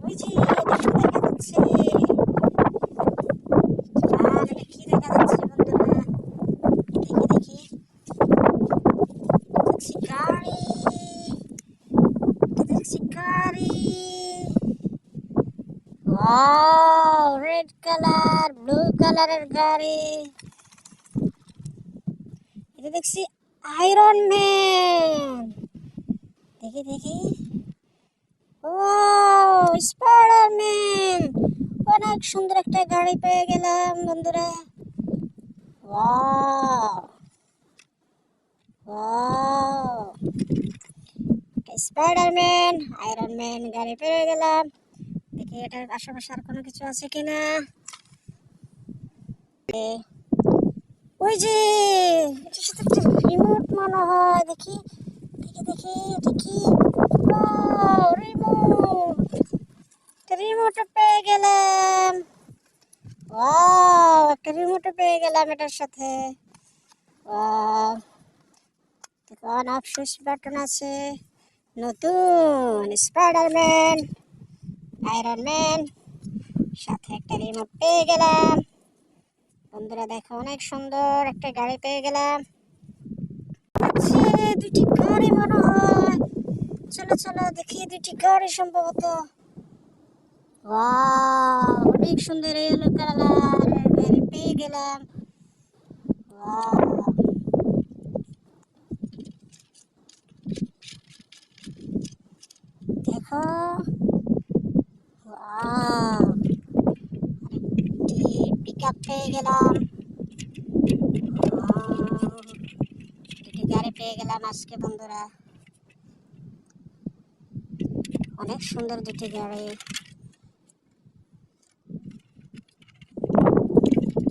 ওই যে দেখো দেখা যাচ্ছে। আর এটা কি দেখা যাচ্ছে বন্ধুরা? দেখি দেখি, দেখছি গাড়ি, দেখছি গাড়ি। ওয়াও, রেড কালার ব্লু কালারের গাড়ি। এটা দেখছি আয়রন ম্যান। দেখি দেখি, ওয়াও স্পাইডারম্যান। অনেক সুন্দর একটা গাড়ি পেয়ে গেলাম বন্ধুরা। Wow wow, Spiderman iron man গাড়ি পেয়ে গেলাম। দেখি এটার আশেপাশে আর কোনো কিছু আছে কিনা। ওই যে এটার সাথে একটা রিমোট মনে হয়। দেখি দেখি দেখি, এটা কি? ওয়াও রিমোট, রিমোটও পেয়ে গেলাম। ওয়াও, একটা রিমোটও পেয়ে গেলাম এটার সাথে। Wow, on off switch button আছে। নতুন স্পাইডারম্যান আয়রন ম্যান সাথে একটা রিমোট পেয়ে গেলাম বন্ধুরা। দেখো অনেক সুন্দর একটা গাড়ি পেয়ে গেলাম। আচ্ছা, দুটি গাড়ি মনে হয়। চলো চলো দেখি, দুটি গাড়ি সম্ভবত। ওয়াও, অনেক সুন্দর ইয়েলো কালার গাড়ি পেয়ে গেলাম। ওয়াও, দেখো। ওয়াও, আরেকটি পিকআপ পেয়ে গেলাম। ওয়াও, দুটি গাড়ি পেয়ে গেলাম আজকে বন্ধুরা। অনেক সুন্দর দুটি গাড়ি।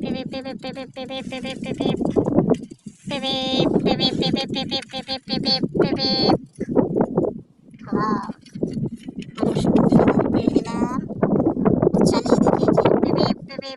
পেবে পেবে পেবে পেবে পেবে পেবে পেবে পেবে পেবে পেবে পেবে পেবে পেবে। ওয়াও, অনেক সুন্দর গাড়ি পেয়ে গেলাম। চালিয়ে দেখি যে পেবে পেবে।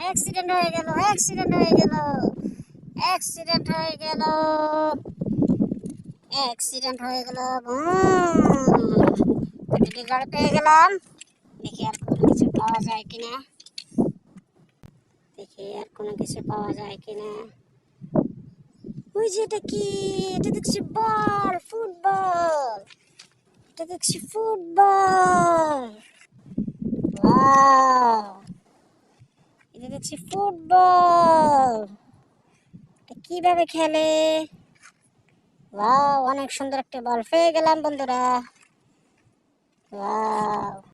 অ্যাক্সিডেন্ট হয়ে গেল, অ্যাক্সিডেন্ট হয়ে গেল, অ্যাক্সিডেন্ট হয়ে গেল, অ্যাক্সিডেন্ট হয়ে গেল। দুটি গাড়ি পেয়ে গেলাম। দেখি আর কোনো কিছু পাওয়া যায় কিনা, দেখি আর কোনো কিছু পাওয়া যায় কিনা। ওই যে এটা কি? এটা দেখছি বল, ফুটবল। এটা দেখছি ফুটবল। ওয়াও, এটা দেখছি ফুটবল। এটা কিভাবে খেলে? ওয়াও, অনেক সুন্দর একটা বল পেয়ে গেলাম বন্ধুরা। ওয়াও।